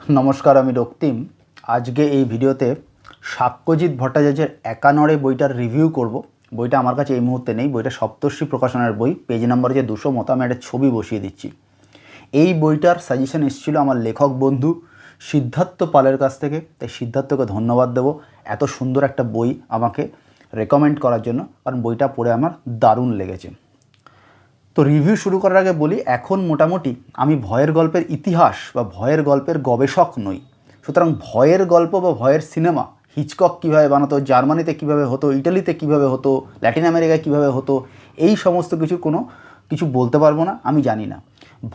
নমস্কার, আমি রক্তিম। আজকে এই ভিডিওতে সাক্ষ্যজিৎ ভট্টাচার্যের একানরে বইটার রিভিউ করব। বইটা আমার কাছে এই মুহূর্তে নেই, বইটা সপ্তর্ষি প্রকাশনের বই, পেজ নাম্বার যে 200 মতো। আমি একটা ছবি বসিয়ে দিচ্ছি। এই বইটার সাজেশন এসেছিল আমার লেখক বন্ধু সিদ্ধার্থ পালের কাছ থেকে, তাই সিদ্ধার্থকে ধন্যবাদ দেব এত সুন্দর একটা বই আমাকে রেকমেন্ড করার জন্য, কারণ বইটা পড়ে আমার দারুণ লেগেছে। তো রিভিউ শুরু করার আগে বলি, এখন মোটামুটি আমি ভয়ের গল্পের ইতিহাস বা ভয়ের গল্পের গবেষক নই। সুতরাং ভয়ের গল্প বা ভয়ের সিনেমা হিচকক কীভাবে বানাতো, জার্মানিতে কীভাবে হতো, ইটালিতে কীভাবে হতো, ল্যাটিন আমেরিকায় কীভাবে হতো, এই সমস্ত কিছু বলতে পারবো না, আমি জানি না।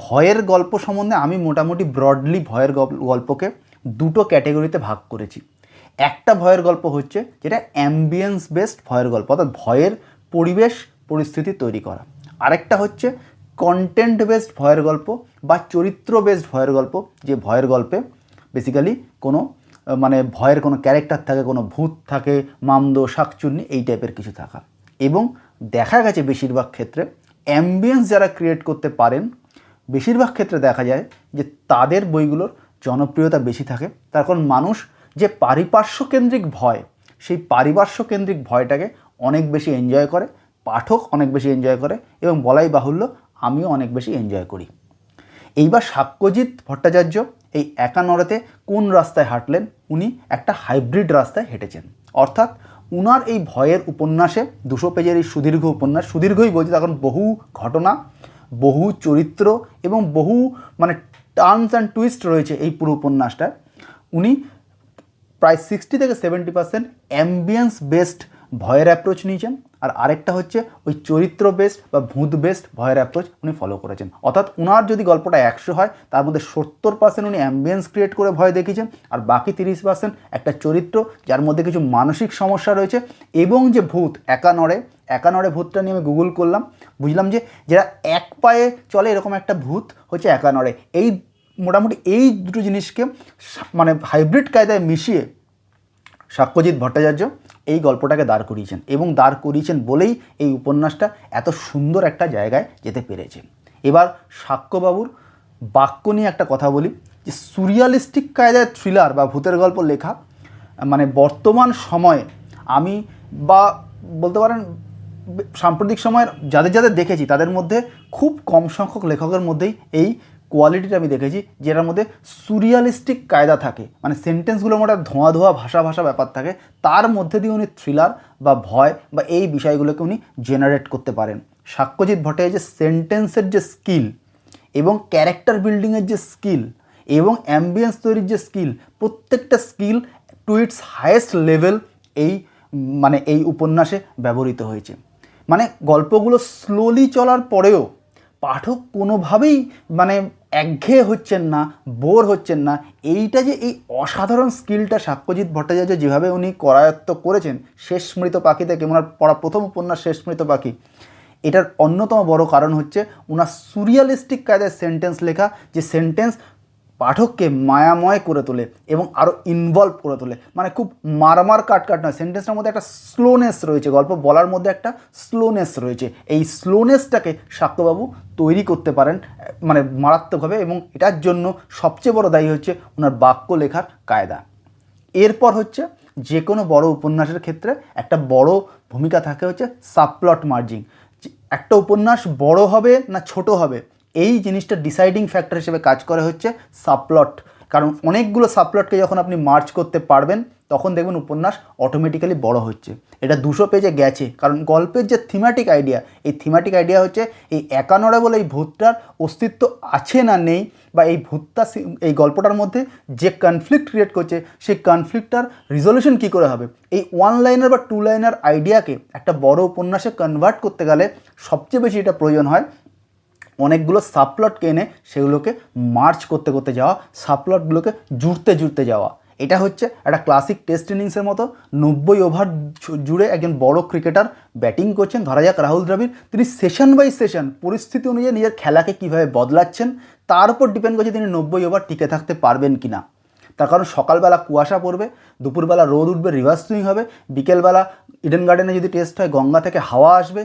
ভয়ের গল্প সম্বন্ধে আমি মোটামুটি ব্রডলি ভয়ের গল্পকে দুটো ক্যাটেগরিতে ভাগ করেছি। একটা ভয়ের গল্প হচ্ছে যেটা অ্যাম্বিয়েন্স বেসড ভয়ের গল্প, অর্থাৎ ভয়ের পরিবেশ পরিস্থিতি তৈরি করা। আরেকটা হচ্ছে কন্টেন্ট বেসড ভয়ের গল্প বা চরিত্র বেসড ভয়ের গল্প, যে ভয়ের গল্পে বেসিক্যালি কোনো ভয়ের কোনো ক্যারেক্টার থাকে, কোনো ভূত থাকে, মামদো শাকচুন্নি এই টাইপের কিছু থাকা। এবং দেখা গেছে বেশিরভাগ ক্ষেত্রে অ্যাম্বিয়েন্স যারা ক্রিয়েট করতে পারেন, বেশিরভাগ ক্ষেত্রে দেখা যায় যে তাদের বইগুলোর জনপ্রিয়তা বেশি থাকে। তার কারণ মানুষ যে পারিপার্শ্বকেন্দ্রিক ভয়, সেই পারিপার্শ্বকেন্দ্রিক ভয়টাকে অনেক বেশি এনজয় করে, পাঠক অনেক বেশি এনজয় করে, এবং বলাই বাহুল্য আমিও অনেক বেশি এনজয় করি। এইবার সাক্ষ্যজিৎ ভট্টাচার্য এই একানরেতে কোন রাস্তায় হাঁটলেন? উনি একটা হাইব্রিড রাস্তায় হেঁটেছেন। অর্থাৎ উনার এই ভয়ের উপন্যাসে 200 পেজের এই সুদীর্ঘ উপন্যাস, সুদীর্ঘই বলছি তখন বহু ঘটনা, বহু চরিত্র এবং বহু টার্নস অ্যান্ড টুইস্ট রয়েছে এই পুরো উপন্যাসটায়। উনি প্রায় 60 থেকে 70% অ্যাম্বিয়েন্স বেসড ভয়ের অ্যাপ্রোচ নিয়েছেন, আর আরেকটা হচ্ছে ওই চরিত্র বেসড বা ভূত বেসড ভয়ের অ্যাপ্রোচ উনি ফলো করেছেন। অর্থাৎ উনার যদি গল্পটা 100 হয়, তার মধ্যে 70% উনি অ্যাম্বিয়েন্স ক্রিয়েট করে ভয় দেখিয়েছেন, আর বাকি 30% একটা চরিত্র যার মধ্যে কিছু মানসিক সমস্যা রয়েছে। এবং যে ভূত একানরে ভূতটা নিয়ে আমি গুগল করলাম, বুঝলাম যে যারা এক পায়ে চলে এরকম একটা ভূত হচ্ছে একানরে। এই মোটামুটি এই দুটো জিনিসকে হাইব্রিড কায়দায় মিশিয়ে সাক্ষ্যজিৎ ভট্টাচার্য এই গল্পটাকে দাঁড় করিয়েছেন, এবং দাঁড় করিয়েছেন বলেই এই উপন্যাসটা এত সুন্দর একটা জায়গায় যেতে পেরেছে। এবার সাক্ষ্যবাবুর বাক্য নিয়ে একটা কথা বলি, যে সুরিয়ালিস্টিক কায়দায় থ্রিলার বা ভূতের গল্প লেখা বর্তমান সময়ে আমি বা বলতে পারেন সাম্প্রতিক সময়ের যাদের দেখেছি তাদের মধ্যে খুব কম সংখ্যক লেখকের মধ্যেই এই কোয়ালিটিটা আমি দেখেছি, যেটার মধ্যে সুরিয়ালিস্টিক কায়দা থাকে, সেন্টেন্সগুলোর মধ্যে ধোঁয়া ভাষা ব্যাপার থাকে, তার মধ্যে দিয়ে উনি থ্রিলার বা ভয় বা এই বিষয়গুলোকে উনি জেনারেট করতে পারেন। সাক্ষ্যজিৎ ভট্টাচার্যের সেন্টেন্সের যে স্কিল এবং ক্যারেক্টার বিল্ডিংয়ের যে স্কিল এবং অ্যাম্বিয়েন্স তৈরির যে স্কিল, প্রত্যেকটা skill to its highest level এই উপন্যাসে ব্যবহৃত হয়েছে। গল্পগুলো স্লোলি চলার পরেও পাঠক কোনোভাবেই একঘেয়ে হচ্ছেন না, বোর হচ্ছেন না। এইটা যে এই অসাধারণ স্কিলটা সাক্ষ্যজিৎ ভট্টাচার্য যেভাবে উনি করায়ত্ত করেছেন শেষ স্মৃত পাখি থেকে, ওনার পড়া প্রথম উপন্যাস শেষ স্মৃত পাখি, এটার অন্যতম বড় কারণ হচ্ছে ওনার সুরিয়ালিস্টিক কায়দায় সেন্টেন্স লেখা, যে সেন্টেন্স পাঠককে মায়াময় করে তোলে এবং আরও ইনভলভ করে তোলে। খুব মারমার কাট নয়, সেন্টেন্সটার মধ্যে একটা স্লোনেস রয়েছে, গল্প বলার মধ্যে একটা স্লোনেস রয়েছে। এই স্লোনেসটাকে সাক্ষ্যবাবু তৈরি করতে পারেন মারাত্মকভাবে, এবং এটার জন্য সবচেয়ে বড় দায়ী হচ্ছে ওনার বাক্য লেখার কায়দা। এরপর হচ্ছে যে কোনো বড় উপন্যাসের ক্ষেত্রে একটা বড় ভূমিকা থাকে হচ্ছে সাবপ্লট মার্জিং। একটা উপন্যাস বড় হবে না ছোট হবে, এই জিনিসটা ডিসাইডিং ফ্যাক্টর হিসেবে কাজ করে হচ্ছে সাবপ্লট। কারণ অনেকগুলো সাবপ্লটকে যখন আপনি মার্জ করতে পারবেন, তখন দেখবেন উপন্যাস অটোমেটিক্যালি বড় হচ্ছে। এটা 200 পেজে গেছে, কারণ গল্পের যে থিমেটিক আইডিয়া, এই থিমেটিক আইডিয়া হচ্ছে এই একানরে বলে এই ভূতটার অস্তিত্ব আছে না নেই, বা এই ভূতটা এই গল্পটার মধ্যে যে কনফ্লিক্ট ক্রিয়েট করছে, সেই কনফ্লিক্টটার রিজলিউশন কী করে হবে। এই 1 লাইনার বা 2 লাইনার আইডিয়াকে একটা বড় উপন্যাসে কনভার্ট করতে গেলে সবচেয়ে বেশি এটা প্রয়োজন হয় অনেকগুলো সাবপ্লটকে এনে সেগুলোকে মার্চ করতে যাওয়া, সাবপ্লটগুলোকে জুড়তে যাওয়া। এটা হচ্ছে একটা ক্লাসিক টেস্ট ইনিংসের মতো। 90 ওভার জুড়ে একজন বড় ক্রিকেটার ব্যাটিং করছেন, ধরা যাক রাহুল দ্রাবিড়, তিনি সেশন বাই সেশন পরিস্থিতি অনুযায়ী নিজের খেলাকে কীভাবে বদলাচ্ছেন, তার উপর ডিপেন্ড করছে তিনি 90 ওভার টিকে থাকতে পারবেন কি না। তার কারণ সকালবেলা কুয়াশা পড়বে, দুপুরবেলা রোদ উঠবে, রিভার্স সুইং হবে, বিকেলবেলা ইডেন গার্ডেনে যদি টেস্ট হয় গঙ্গা থেকে হাওয়া আসবে,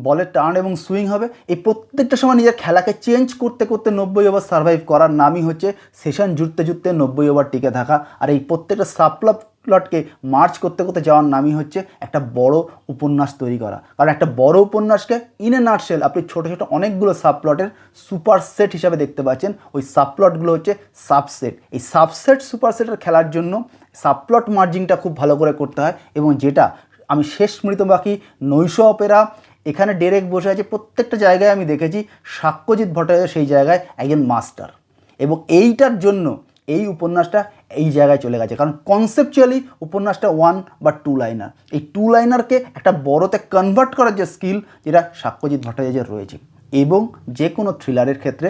বলের টার্ন এবং সুইং হবে। এই প্রত্যেকটা সময় নিজের খেলাকে চেঞ্জ করতে করতে 90 ওভার সার্ভাইভ করার নামই হচ্ছে সেশন জুড়তে জুড়তে 90 ওভার টিকে থাকা। আর এই প্রত্যেকটা সাবপ্লটকে মার্চ করতে করতে যাওয়ার নামই হচ্ছে একটা বড় উপন্যাস তৈরি করা। কারণ একটা বড় উপন্যাসকে ইন এ নাটশেল আপনি ছোটো ছোটো অনেকগুলো সাবপ্লটের সুপার সেট হিসাবে দেখতে পাচ্ছেন। ওই সাবপ্লটগুলো হচ্ছে সাবসেট। এই সাবসেট সুপারসেটের খেলার জন্য সাবপ্লট মার্জিংটা খুব ভালো করে করতে হয়, এবং যেটা আমি শেষ মৃতবাকি, নৈশ অপেরা, এখানে ডেরেক বসে আছে, প্রত্যেকটা জায়গায় আমি দেখেছি সাক্ষ্যজিৎ ভট্টাচার্য সেই জায়গায় একজন মাস্টার। এবং এইটার জন্য এই উপন্যাসটা এই জায়গায় চলে গেছে, কারণ কনসেপচুয়ালি উপন্যাসটা 1 বা 2 লাইনার। এই 2 লাইনারকে একটা বড়তে কনভার্ট করার যে স্কিল, যেটা সাক্ষ্যজিৎ ভট্টাচার্যের রয়েছে। এবং যে কোনো থ্রিলারের ক্ষেত্রে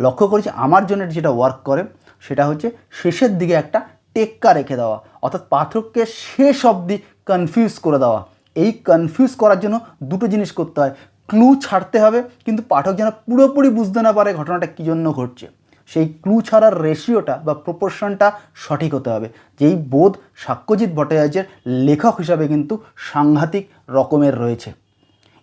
লক্ষ্য করেছি আমার জন্য যেটা ওয়ার্ক করে সেটা হচ্ছে শেষের দিকে একটা টেক্কা রেখে দেওয়া, অর্থাৎ পাঠককে শেষ অবধি কনফিউজ করে দেওয়া। এই কনফিউজ করার জন্য দুটো জিনিস করতে হয়, ক্লু ছাড়তে হবে, কিন্তু পাঠক যেন পুরোপুরি বুঝতে না পারে ঘটনাটা কী জন্য ঘটছে। সেই ক্লু ছাড়ার রেশিওটা বা প্রপোর্শনটা সঠিক হতে হবে, যেই বোধ সাক্ষ্যজিৎ ভট্টাচার্যের লেখক হিসাবে কিন্তু সাংঘাতিক রকমের রয়েছে।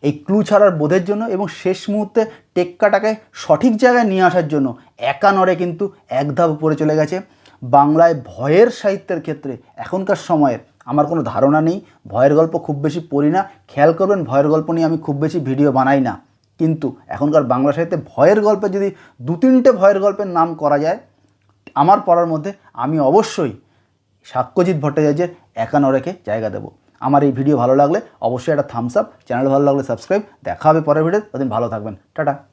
এই ক্লু ছাড়ার বোধের জন্য এবং শেষ মুহূর্তে টেক্কাটাকে সঠিক জায়গায় নিয়ে আসার জন্য একা নড়ে কিন্তু এক ধাপ উপরে চলে গেছে। বাংলায় ভয়ের সাহিত্যের ক্ষেত্রে এখনকার সময়ের আমার কোনো ধারণা নেই, ভয়ের গল্প খুব বেশি পড়ি না, খেয়াল করবেন ভয়ের গল্প নিয়ে আমি খুব বেশি ভিডিও বানাই না। কিন্তু এখনকার বাংলা সাহিত্যে ভয়ের গল্পে যদি 2-3টে ভয়ের গল্পের নাম করা যায় আমার পড়ার মধ্যে, আমি অবশ্যই সাক্ষ্যজিৎ ভট্টাচার্যের একা নড়েকে জায়গা দেবো। আমার এই ভিডিও ভালো লাগলে অবশ্যই একটা থামস আপ, চ্যানেল ভালো লাগলে সাবস্ক্রাইব। দেখা হবে পরের ভিডিও, ততদিন ভালো থাকবেন, টাটা।